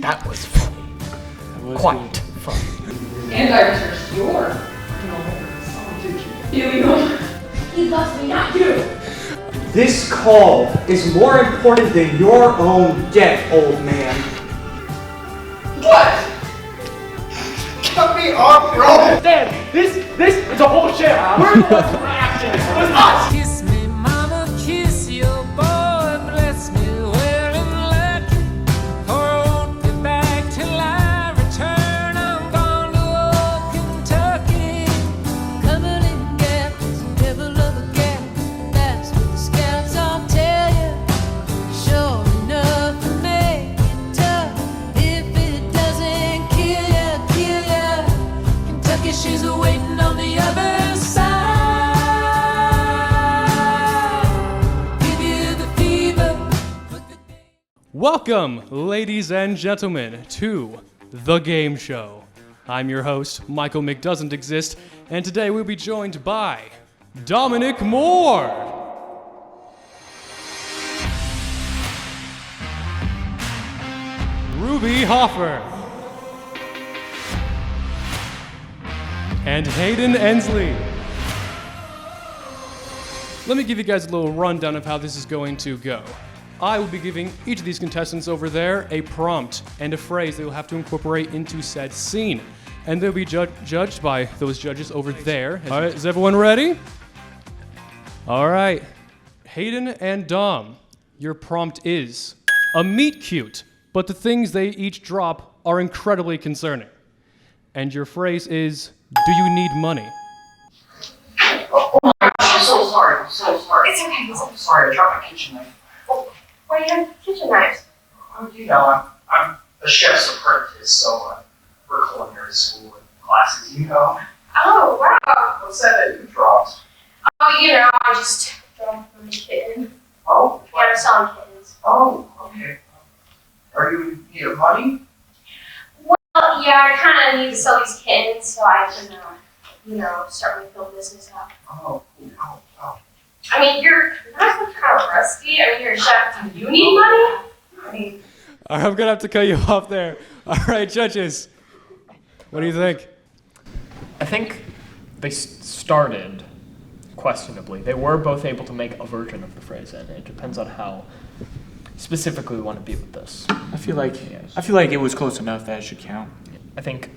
That was funny. Quite funny. And I researched your song, did you? Illegal. He loves me, not you. This call is more important than your own death, old man. What? Cut me off, bro! Dan, this is a whole shit. We're the ones who were acting. It was us. Kiss me, mama, kiss your boy, bless me well and lucky. Or I won't be back till I return. I'm gone to old Kentucky. Cumberland Gap is the devil of a gap. That's what the scouts all tell you. Sure enough to make it tough. If it doesn't kill ya. Kentucky, she's waiting on the other side. Welcome, ladies and gentlemen, to The Game Show. I'm your host, Michael McDoesn't-exist, and today we'll be joined by Dominic Moore, Ruby Hoffer, and Hayden Ensley. Let me give you guys a little rundown of how this is going to go. I will be giving each of these contestants over there a prompt and a phrase they will have to incorporate into said scene. And they'll be judged by those judges over there. All right, is everyone ready? All right. Hayden and Dom, your prompt is a meet cute, but the things they each drop are incredibly concerning. And your phrase is, do you need money? Oh my gosh, I'm so sorry. I'm so sorry. It's okay. I'm sorry. I dropped my kitchen knife. Oh, Why do you have kitchen knives? you know, I'm a chef's apprentice, so we're culinary school and classes, you know. Oh, wow. What's that you dropped? Oh, you know, I just dropped from the kitten. Oh, Yeah, I'm selling kittens. oh, okay. Are you in need of money? Well, yeah, I kind of need to sell these kittens so I can, start my film business up. Oh, oh. I mean, you're not kind of rusty. I mean, you're a chef. Do you need money? I mean, All right, I'm gonna have to cut you off there. All right, judges, what do you think? I think they started questionably. They were both able to make a version of the phrase, and it depends on how specifically we want to be with this. I feel like it was close enough that it should count. I think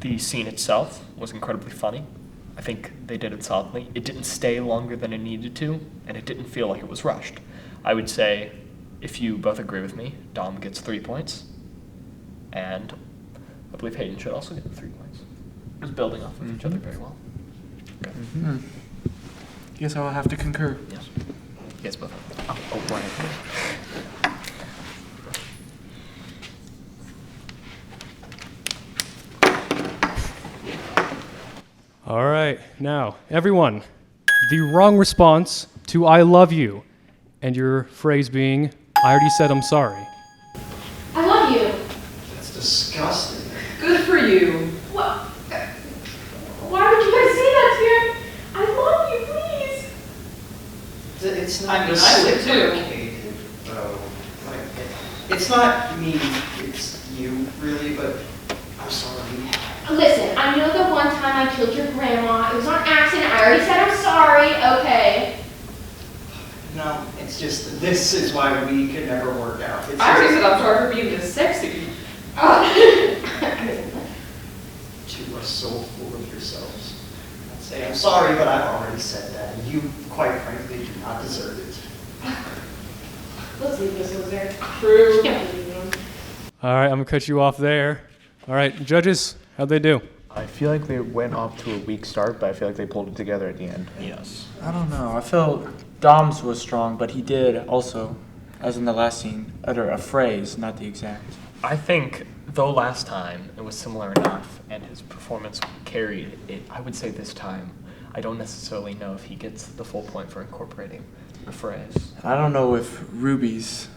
the scene itself was incredibly funny. I think they did it solidly. It didn't stay longer than it needed to, and it didn't feel like it was rushed. I would say, if you both agree with me, Dom gets 3 points, and I believe Hayden should also get 3 points. It was building off of each other very well. Okay. Guess I'll have to concur. Yes. You guys both have. Oh, right. All right, now, everyone, the wrong response to I love you, and your phrase being, I already said I'm sorry. I love you. that's disgusting. Good for you. What? Why would you guys say that to me? I love you, please. It's I not mean, I would too. reciprocated, though. Like, it's not me, it's you, really, but I'm sorry. Listen, I know the one time I killed your grandma. It was on accident. I already said I'm sorry. Okay. No, it's just, this is why we could never work out. It's I already just, said I'm sorry for being this sexy. you are so full of yourselves. I'd say I'm sorry, but I've already said that, and you, quite frankly, do not deserve it. Let's leave this over there. True. Can't believe him. All right, I'm gonna cut you off there. All right, judges, how'd they do? I feel like they went off to a weak start, but I feel like they pulled it together at the end. Yes. I don't know. I felt Dom's was strong, but he did also, as in the last scene, utter a phrase, not the exact. I think, though last time it was similar enough and his performance carried it, I would say this time, I don't necessarily know if he gets the full point for incorporating the phrase. I don't know if Ruby's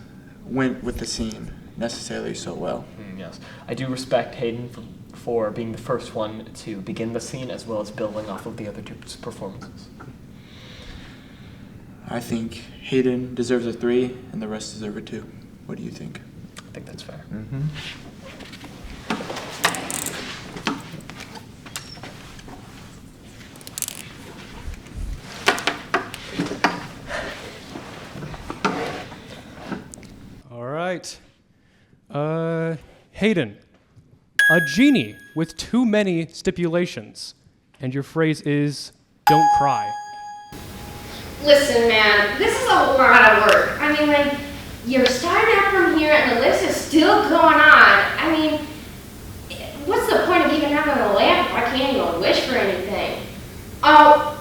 went with the scene necessarily so well. Yes. I do respect Hayden for being the first one to begin the scene as well as building off of the other two performances. I think Hayden deserves a 3 and the rest deserve a 2. What do you think? I think that's fair. Mm-hmm. All right. Hayden, a genie with too many stipulations. And your phrase is, don't cry. Listen, man, this is a lot of work. I mean, like, you're starting out from here and the list is still going on. I mean, what's the point of even having a lamp if I can't even wish for anything? Oh,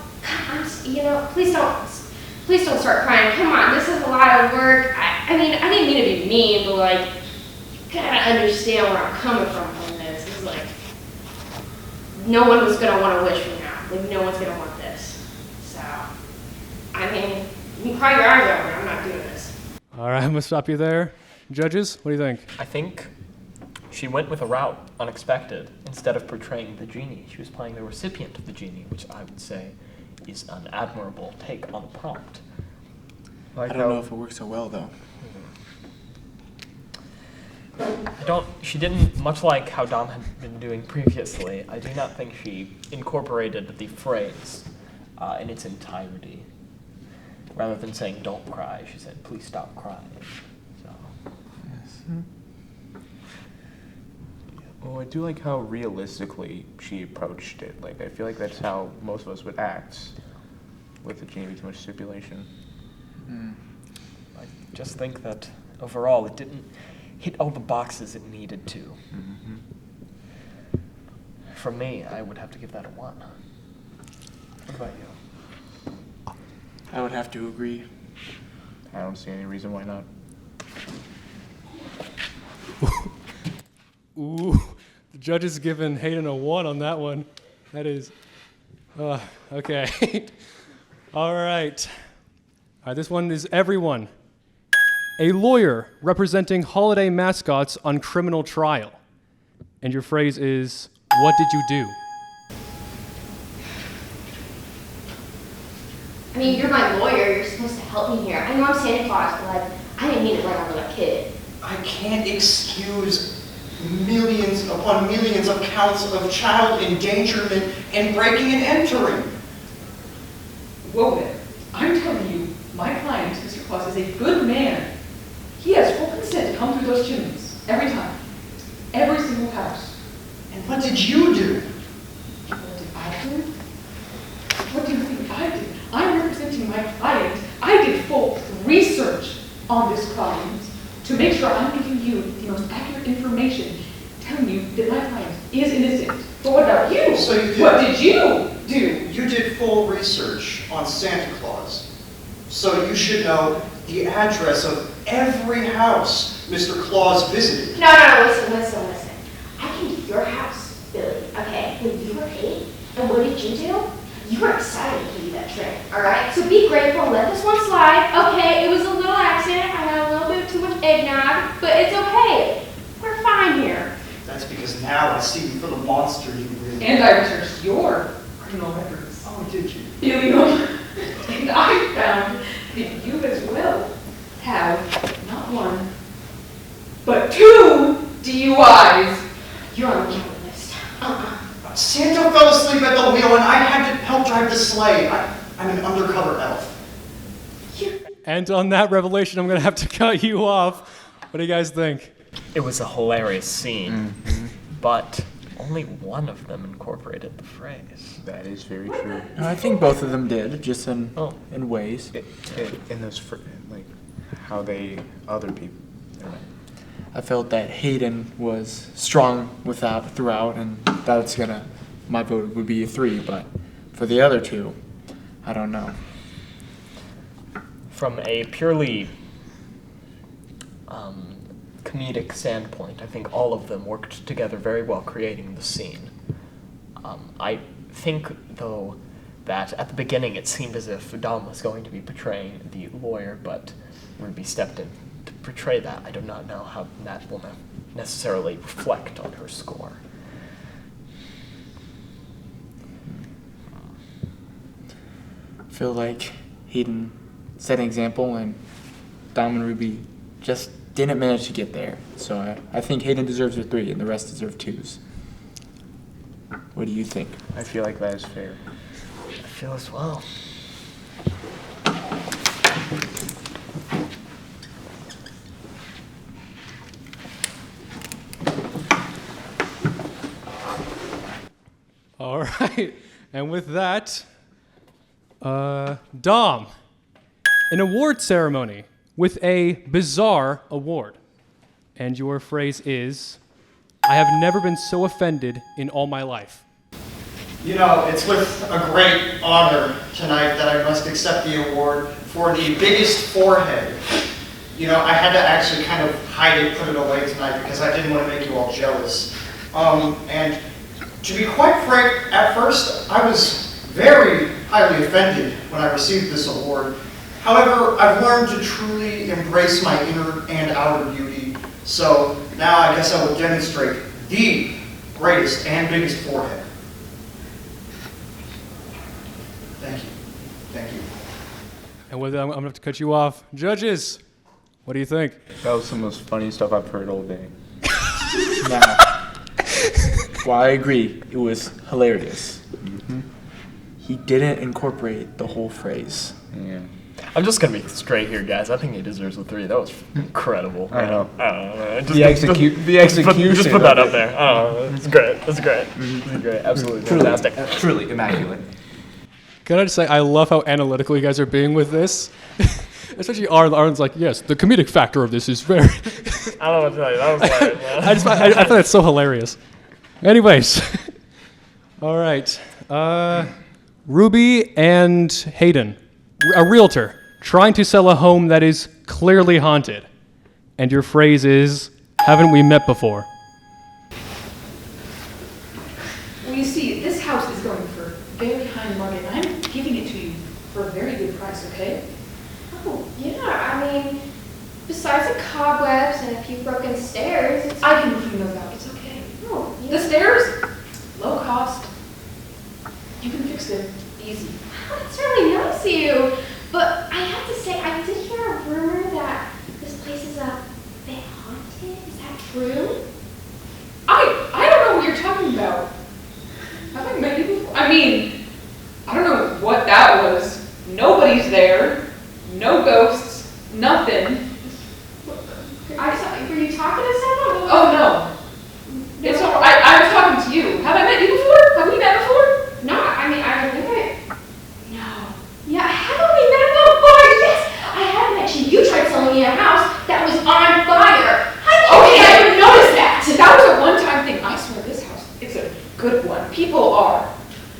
please don't start crying. Come on, this is a lot of work. I mean, I didn't mean to be mean, but like, you gotta understand where I'm coming from this. It's like, no one was gonna want to wish me now. Like, no one's gonna want this. So, I mean, you can cry your eyes out, but I'm not doing this. All right, I'm going to stop you there. Judges, what do you think? I think she went with a route unexpected. Instead of portraying the genie, she was playing the recipient of the genie, which I would say is an admirable take on the prompt. I don't know if it works so well, though. She didn't, much like how Dom had been doing previously, I do not think she incorporated the phrase in its entirety. Rather than saying don't cry, she said please stop crying. So. Yes. Well, I do like how realistically she approached it. Like, I feel like that's how most of us would act with the genie with too much stipulation. I just think that overall it didn't hit all the boxes it needed to. Mm-hmm. For me, I would have to give that a 1. What about you? I would have to agree. I don't see any reason why not. Ooh, the judge has given Hayden a 1 on that one. That is, okay. All right. All right, this one is everyone. A lawyer representing holiday mascots on criminal trial. And your phrase is, what did you do? I mean, you're my lawyer. You're supposed to help me here. I know I'm Santa Claus, but like, I didn't mean to run over that kid. I can't excuse millions upon millions of counts of child endangerment and breaking and entering. Whoa there. I'm telling you, my client, Mr. Claus, is a good man. He has full consent to come through those chimneys every time. Every single house. And what did you do? What did I do? What do you think I did? I'm representing my client. I did full research on this client to make sure I'm giving you the most accurate information, telling you that my client is innocent. But what about you? So you did, what did you do? You did full research on Santa Claus. So you should know the address of every house Mr. Claus visited. No, listen. I came to your house, Billy, okay, when you were 8, and what did you do? You were excited to do that trick, all right? So be grateful and let this one slide. Okay, it was a little accident. I had a little bit too much eggnog, but it's okay. We're fine here. That's because now I see you for the monster you really And I researched your criminal records. Oh, did you? Illegal. And I found that you as well have not 1, but 2 DUIs. You're on the counter list. Santa fell asleep at the wheel and I had to help drive the sleigh. I'm an undercover elf. And on that revelation, I'm going to have to cut you off. What do you guys think? It was a hilarious scene, but only one of them incorporated the phrase. That is very true. I think both of them did, just in ways. In those, like, how they, other people. I felt that Hayden was strong with that throughout, and my vote would be a 3, but for the other two, I don't know. From a purely comedic standpoint, I think all of them worked together very well creating the scene. I think, though, that at the beginning it seemed as if Dom was going to be portraying the lawyer, but Ruby stepped in to portray that. I do not know how that will necessarily reflect on her score. I feel like Hayden set an example, and Dom and Ruby just didn't manage to get there. So I think Hayden deserves a 3 and the rest deserve 2s. What do you think? I feel like that is fair. I feel as well. All right. And with that, Dom, an award ceremony with a bizarre award. And your phrase is, I have never been so offended in all my life. You know, it's with a great honor tonight that I must accept the award for the biggest forehead. You know, I had to actually kind of hide it, put it away tonight because I didn't want to make you all jealous. And to be quite frank, at first I was very highly offended when I received this award. However, I've learned to truly embrace my inner and outer beauty. So now I guess I will demonstrate the greatest and biggest forehead. Thank you. Thank you. And with that, I'm going to have to cut you off. Judges, what do you think? That was some of the most funny stuff I've heard all day. Now, well, I agree. It was hilarious. He didn't incorporate the whole phrase. Yeah. I'm just gonna be straight here, guys. I think he deserves a 3. That was incredible. I know. I don't know. The execution. Just put that up there. I don't know. It's great. That's great. It's great. Absolutely fantastic. Truly immaculate. Can I just say, I love how analytical you guys are being with this. Especially Arlen's like, yes, the comedic factor of this is very... I don't know what to tell you. That was hilarious, man. I thought that's so hilarious. Anyways. All right. Ruby and Hayden, a realtor, trying to sell a home that is clearly haunted. And your phrase is, haven't we met before? Well, you see, this house is going for very high market. I'm giving it to you for a very good price, okay? Oh, yeah, I mean, besides the cobwebs and a few broken stairs, it's... I can clean those out, it's okay. Oh, yeah. The stairs, low cost. You can fix it easy. That's really nice of you. But I have to say, I did hear a rumor that this place is a bit haunted. Is that true? I don't know what you're talking about. Have I met you before? I mean, I don't know what that was. Nobody's there. No ghosts. Nothing. I saw, were you talking to someone? Oh, no. It's all right. I was talking to you. Have I met you before? Have we met before? No, I mean, I don't think no. Yeah, haven't we met before? Yes, I have met you. You tried selling me a house that was on fire. I didn't notice that. That was a one-time thing. I swear this house is a good one. People are.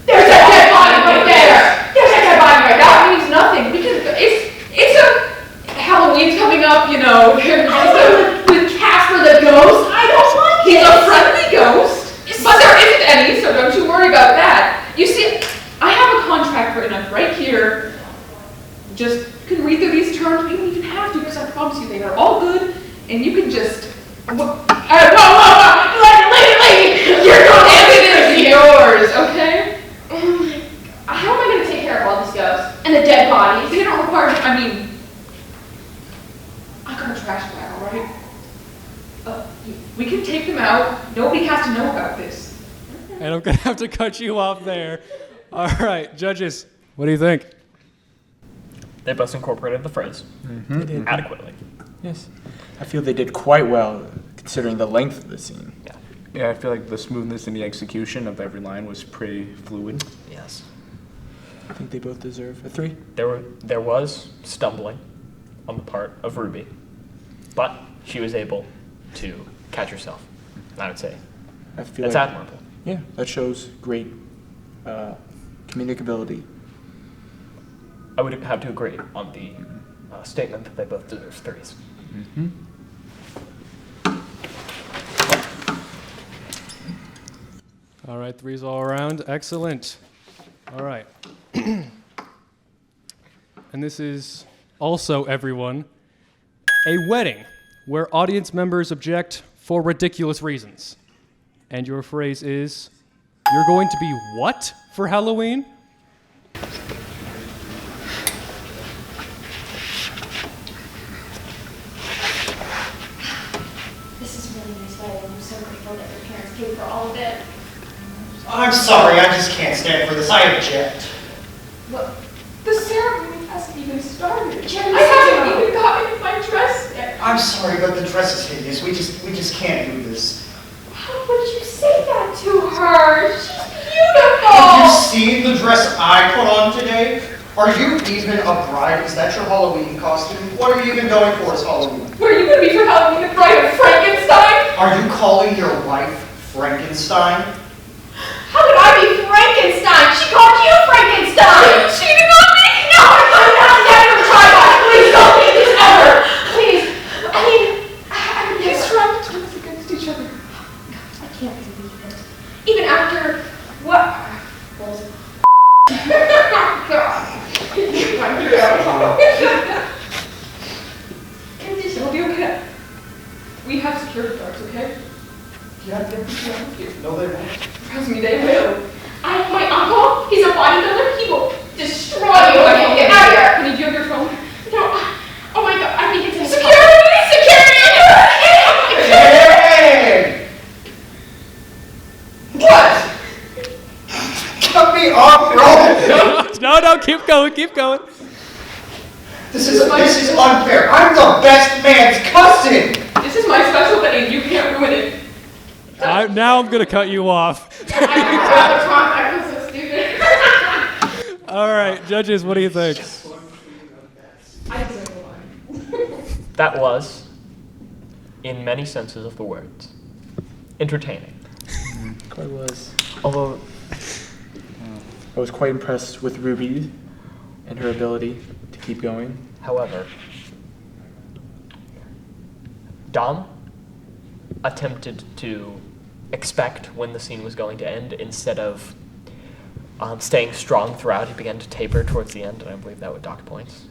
There's a dead body right there. There's a dead body right there. That means nothing because it's a Halloween's coming up, you know. With Casper the ghost. I don't want He's a friendly ghost, but there isn't any, so don't you worry about that. You see, I have a contract written up right here. Just you can read through these terms. You don't even have to because I promise you they are all good, and you can just. Lady, you're going it is yours, okay? How am I going to take care of all these ghosts and the dead bodies? They don't require. I mean, I got a trash bag, all right? We can take them out. Nobody has to know about this. And I'm going to have to cut you off there. All right, judges, what do you think? They both incorporated the phrase adequately. Yes. I feel they did quite well considering the length of the scene. Yeah. Yeah, I feel like the smoothness in the execution of every line was pretty fluid. Yes. I think they both deserve a 3. There was stumbling on the part of Ruby, but she was able to catch herself. I would say I feel that's like, admirable. yeah, that shows great communicability. I would have to agree on the statement that they both deserve 3s. All right, 3s all around. Excellent. All right. And this is also, everyone, a wedding where audience members object for ridiculous reasons. And your phrase is, you're going to be what for Halloween? in a nice way, and I'm so grateful that your parents paid for all of it. I'm sorry, I just can't stand for this. I object. What? The ceremony hasn't even started. Jen, I haven't even gotten my dress yet. I'm sorry, but the dress is hideous. We just can't do this. How would you say that to her? She's Have you beautiful! seen the dress I put on today? Are you even a bride? Is that your Halloween costume? What are you even going for as Halloween? What are you going to be for Halloween, the bride of Frankenstein? Are you calling your wife Frankenstein? How could I be Frankenstein? She called you Frankenstein! She did not me! No, I'm never try that! Please don't do this ever! Please. I mean, These trying to turn us against each other. I can't believe it. Even after what? It'll be okay. We have security guards, okay? Yeah, they'll be with you. No, they won't. Trust me, they will. My uncle, he's a bodybuilder. He will destroy you Oh, when you get out of here. Can you have your phone? No, oh my god, I think it's in the Security! Hey! What? Cut me off, bro! No, keep going. This is unfair. I'm the best man's cousin! This is my special day and you can't ruin it. Now I'm gonna cut you off. I was so stupid. All right, judges, what do you think? I deserve a line. That was, in many senses of the words, entertaining. Quite was. Although, I was quite impressed with Ruby and her ability to keep going. however, Dom attempted to expect when the scene was going to end instead of staying strong throughout. He began to taper towards the end, and I believe that would dock points.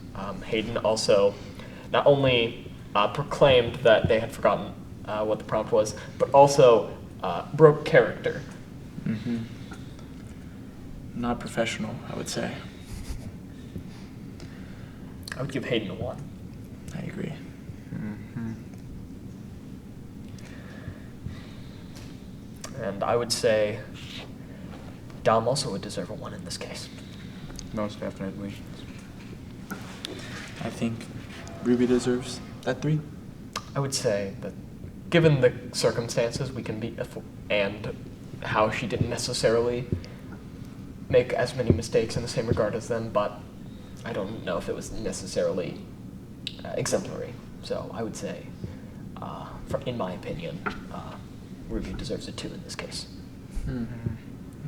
Hayden also not only proclaimed that they had forgotten what the prompt was, but also broke character. Mm-hmm. Not professional, I would say. I would give Hayden a 1. I agree. And I would say Dom also would deserve a 1 in this case. Most definitely. I think Ruby deserves that 3. I would say that given the circumstances, we can be, and how she didn't necessarily make as many mistakes in the same regard as them, but I don't know if it was necessarily exemplary. So I would say, in my opinion, Ruby deserves a 2 in this case.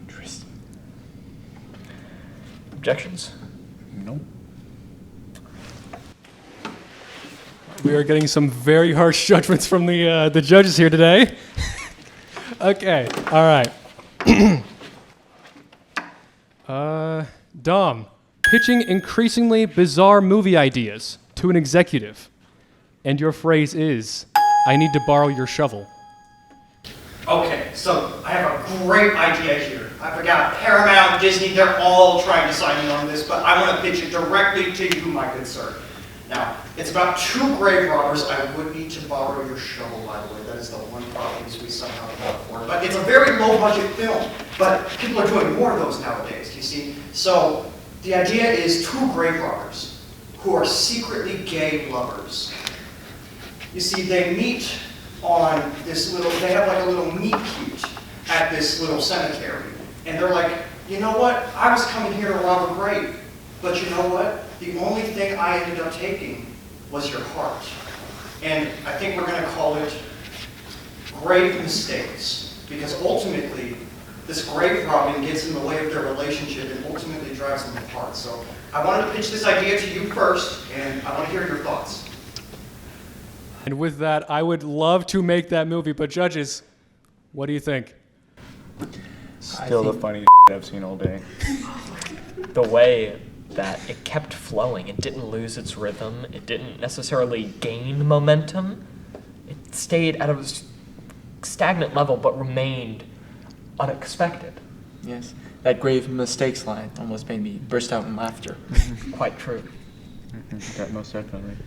Interesting. Objections? Nope. We are getting some very harsh judgments from the judges here today. Okay, all right. Dom, pitching increasingly bizarre movie ideas to an executive, and your phrase is, "I need to borrow your shovel." Okay, so I have a great idea here. I forgot Paramount, Disney, they're all trying to sign me on this, but I want to pitch it directly to you, my good sir. Now, it's about 2 grave robbers. I would need to borrow your shovel, by the way. That is the one property we somehow can afford. But it's a very low-budget film, but people are doing more of those nowadays, you see? So the idea is 2 grave robbers who are secretly gay lovers. You see, they meet on this little, they have like a little meet cute at this little cemetery. And they're like, you know what? I was coming here to rob a grave. But you know what? The only thing I ended up taking was your heart. And I think we're going to call it grave mistakes. Because ultimately, this grave robbing gets in the way of their relationship and ultimately drives them apart. So I wanted to pitch this idea to you first, and I want to hear your thoughts. And with that, I would love to make that movie, but judges, what do you think? Still the funniest I've seen all day. The way that it kept flowing, it didn't lose its rhythm, it didn't necessarily gain momentum, it stayed at a stagnant level but remained unexpected. Yes. That grave mistakes line almost made me burst out in laughter. Quite true. That most definitely.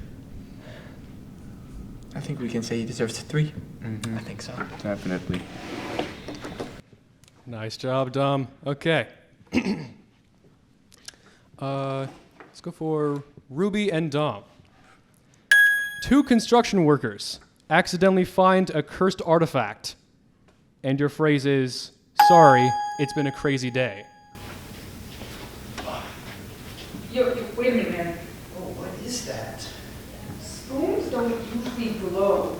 I think we can say he deserves a 3. Mm-hmm. I think so. Definitely. Nice job, Dom. Okay. Let's go for Ruby and Dom. 2 construction workers accidentally find a cursed artifact, and your phrase is, "Sorry, it's been a crazy day." Yo, wait a minute, man. Oh, what is that? Spoons don't usually glow.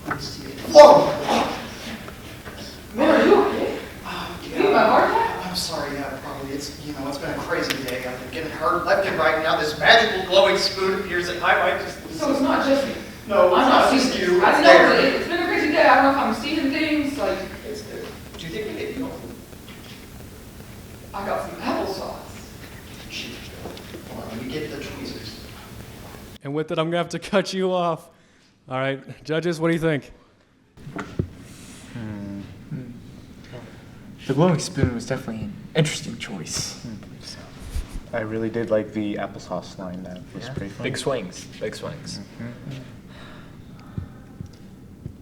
Let's see it. Whoa! Man, are you okay? You have a heart attack? I'm sorry, yeah, probably. It's been a crazy day. I've been getting hurt left and right. Now this magical glowing spoon appears and I might just... So it's not just me. No, I'm it's not just seeing you. I It's know, there. but it's been a crazy day. I don't know if I'm seeing things, like, It's there. Do you think we get you? I got some applesauce. Shoot. Hold on, let me get the tweezers. And with it, I'm going to have to cut you off. All right, judges, what do you think? The glowing spoon was definitely an interesting choice. I really did like the applesauce line. That was Yeah. pretty fun. Big swings. Big swings.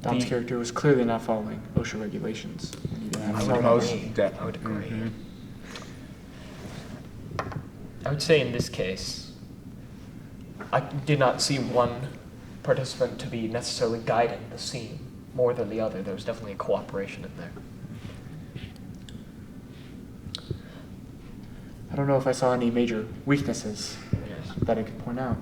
Dom's The- character was clearly not following OSHA regulations. I would Most agree. def- I would agree. Mhm. I would say in this case, I did not see one participant to be necessarily guiding the scene more than the other. There was definitely a cooperation in there. I don't know if I saw any major weaknesses Yes. that I could point out.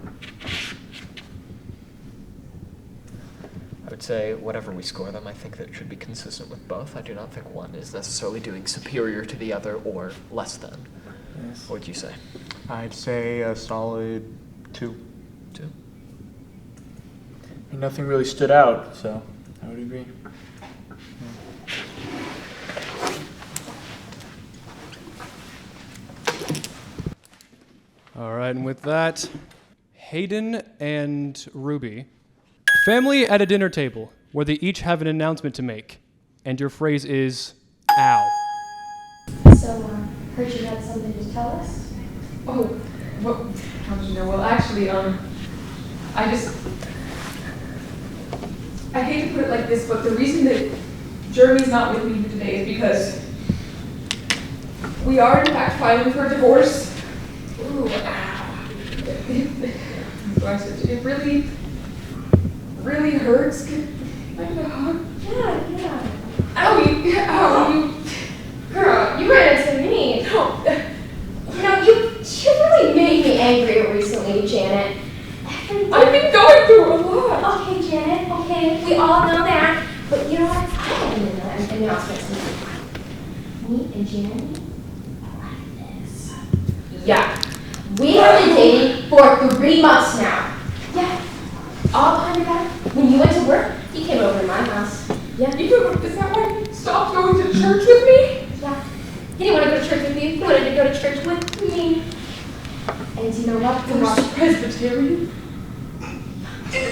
I would say whatever we score them, I think that it should be consistent with both. I do not think one is necessarily doing superior to the other or less than. Yes. What would you say? I'd say a solid 2. 2? And nothing really stood out, so I would agree. All right, and with that, Hayden and Ruby. Family at a dinner table where they each have an announcement to make, and your phrase is, "Ow." So, heard you had something to tell us? Oh, well, how did you know? Well, actually, I hate to put it like this, but the reason that Jeremy's not with me here today is because we are in fact filing for a divorce. Ooh, it really, really hurts. Can I get a hug? Yeah. Owie, Girl, you ran into me. no. You know, you really made me angry recently, Janet. I've been going through a lot. Okay, Janet, okay, we all know that. But you know what? I have an announcement to make. Me and Jeremy are like this. Yeah. We have been dating for 3 months now. Yeah. All behind your back. When you went to work, he came over to my house. Yeah. Is that why you stopped going to church with me? Yeah. He didn't want to go to church with you. He wanted to go to church with me. And you know what? You're Presbyterian? And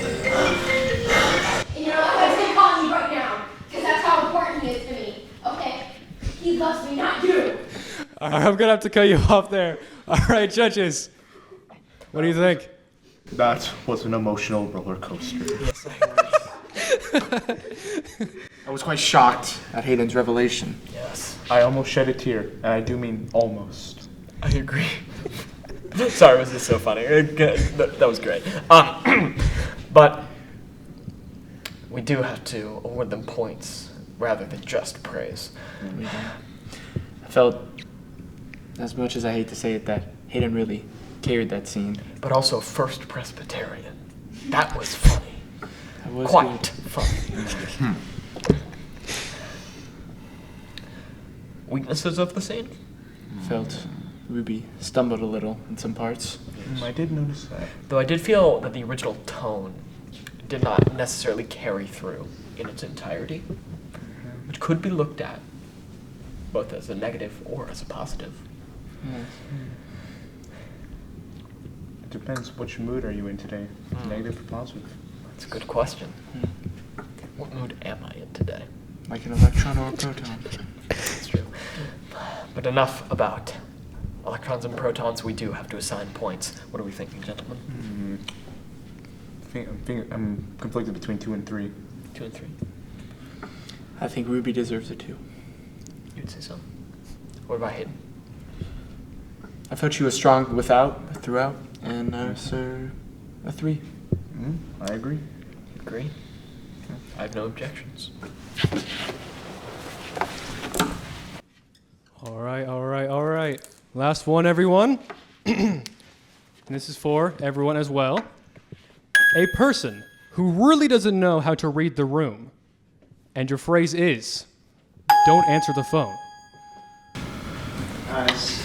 you know what? I'm gonna call you right now. Because that's how important he is to me. Okay? He loves me, not you. All right, I'm going to have to cut you off there. All right, judges, what do you think? That was an emotional roller coaster. Yes, I was quite shocked at Hayden's revelation. Yes. I almost shed a tear, and I do mean almost. I agree. Sorry, was this so funny? That was great. But we do have to award them points rather than just praise. I felt, as much as I hate to say it, that Hayden really carried that scene. But also First Presbyterian. That was funny. That was Quite good. funny. Weaknesses of the scene? Felt Ruby stumbled a little in some parts. I did notice that. Though I did feel that the original tone did not necessarily carry through in its entirety, which could be looked at both as a negative or as a positive. It depends which mood are you in today, negative or positive. That's a good question. What mood am I in today? Like an electron or a proton. That's true. But enough about electrons and protons. We do have to assign points. What are we thinking, gentlemen? I'm conflicted between 2 and 3. 2 and 3. I think Ruby deserves a 2. You'd say so. What about Hayden? I felt she was strong throughout, and I was a 3. I agree. Agree? I have no objections. All right. Last one, everyone. And this is for everyone as well. A person who really doesn't know how to read the room. And your phrase is, don't answer the phone. Guys,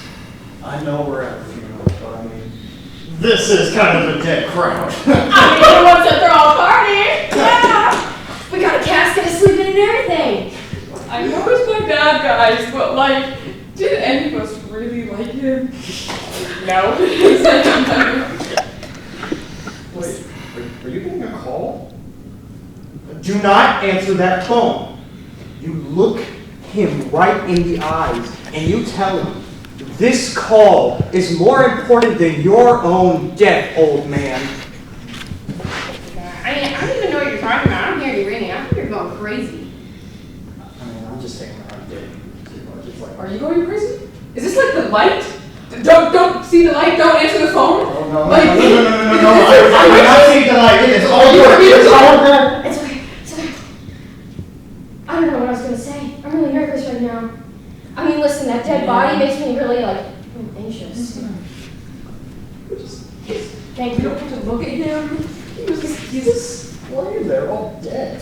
I know we're at a funeral, but I mean, this is kind of a dead crowd. I mean, who wants to throw a party? Yeah! We got a casket to sleep in and everything. I know it's my dad, guys, but like, did any of us really like him? No. Wait, are you getting a call? Do not answer that phone. You look him right in the eyes and you tell him, this call is more important than your own death, old man. I don't even know what you're talking about. I don't hear you ringing. I think you're going crazy. I mean, I'm just saying what I did. It's like, Are you going crazy? Is this like the light? Don't see the light, don't answer the phone? oh, no, Like- no. I'm not saying that I did. It's all yours. It's all yours. It's okay. I don't know what I was going to say. I'm really nervous right now. I mean, listen, that dead body makes me really, anxious. Thank You you. don't have to look at him. He's just laying there all dead.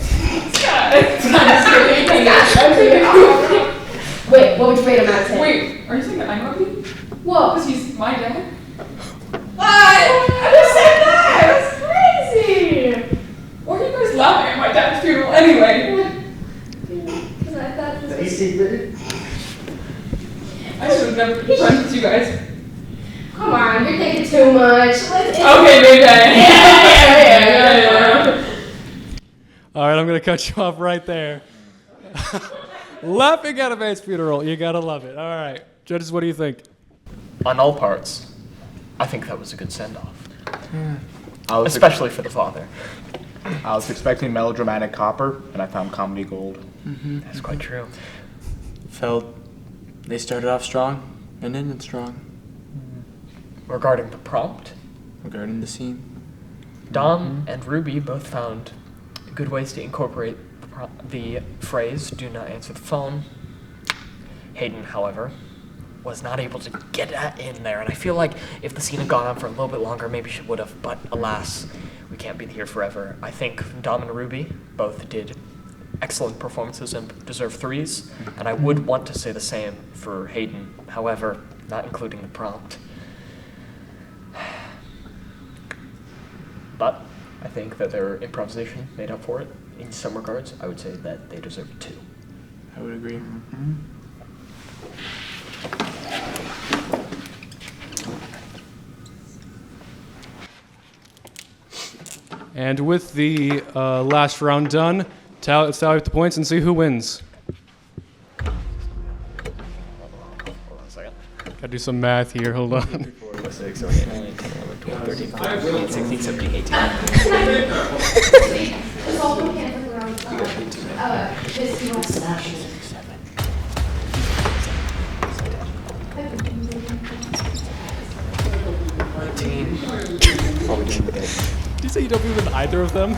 Wait, what would you rate him out of 10? Wait, are you saying that I'm ugly? Whoa. Because he's my dad? What? I just said that! That's crazy! Why are you guys laughing at my dad's funeral anyway? Because I thought this was... AC Liddy? I should have never been friends with you guys. Come on, you're thinking too much. Okay, maybe I am. Yeah. All right, I'm going to cut you off right there. Laughing at a man's funeral. You got to love it. All right. Judges, what do you think? On all parts, I think that was a good send-off. I was Especially for the father. I was expecting melodramatic copper, and I found comedy gold. That's quite true. Felt they started off strong and ended strong Regarding the prompt, regarding the scene. Dom and Ruby both found good ways to incorporate the phrase, do not answer the phone. Hayden, however, was not able to get that in there, and I feel like if the scene had gone on for a little bit longer, maybe she would have, but alas, we can't be here forever. I think Dom and Ruby both did excellent performances and deserve 3s, and I would want to say the same for Hayden, however, not including the prompt. But I think that their improvisation made up for it. In some regards, I would say that they deserve 2. I would agree. And with the last round done, let's tally up the points and see who wins. Hold on a second. Gotta do some math here. Hold on. 4, 6, 7, 8, 9, 10, 11, 12, 13, 14, 15, 16, 17, 18. It's all we can look around. This Did you say you don't believe in either of them?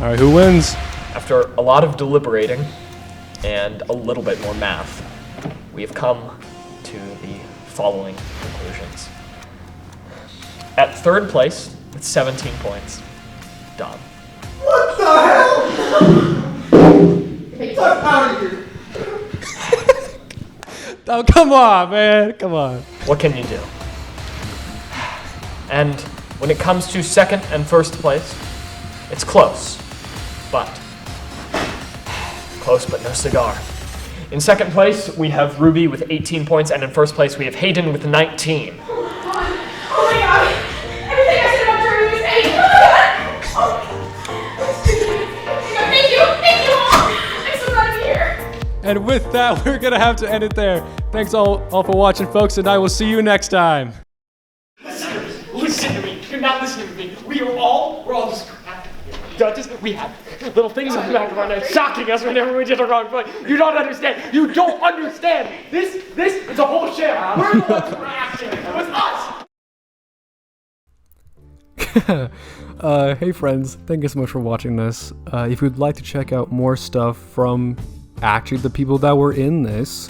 All right, who wins? After a lot of deliberating and a little bit more math, we have come to the following conclusions. At 3rd place, with 17 points, Dom. What the hell? Get out of here. Oh, come on, man. Come on. What can you do? And when it comes to 2nd and 1st place, it's close, but no cigar. In 2nd place, we have Ruby with 18 points, and in 1st place, we have Hayden with 19. Oh my god! Everything I said about Jeremy was fake! Oh my god! Thank you! Thank you all! I'm so glad to be here! And with that, we're gonna have to end it there. Thanks all for watching, folks, and I will see you next time. Listen to me. You're not listening to me. We're all just judges. We have little things in the back of our head shocking us whenever we did a wrong thing. You don't understand. You don't understand. This is a whole share. We're the ones who are acting. It was us. Hey friends, thank you so much for watching this. If you'd like to check out more stuff from actually the people that were in this,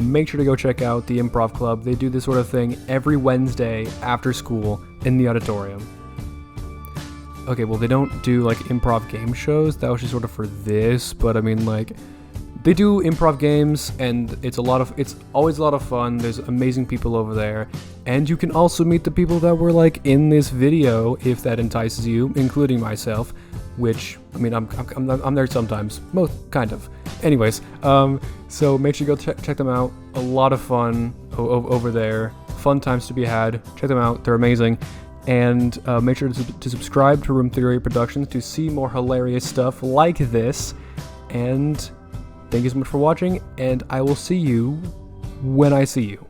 make sure to go check out the Improv Club. They do this sort of thing every Wednesday after school in the auditorium. Okay, well, they don't do like improv game shows. That was just sort of for this, but I mean, like, they do improv games, and it's always a lot of fun. There's amazing people over there, and you can also meet the people that were like in this video if that entices you, including myself. Which, I mean, I'm there sometimes, most kind of. Anyways, so make sure you go check them out. A lot of fun over there. Fun times to be had. Check them out; they're amazing. And make sure to subscribe to Room Theory Productions to see more hilarious stuff like this. And thank you so much for watching, and I will see you when I see you.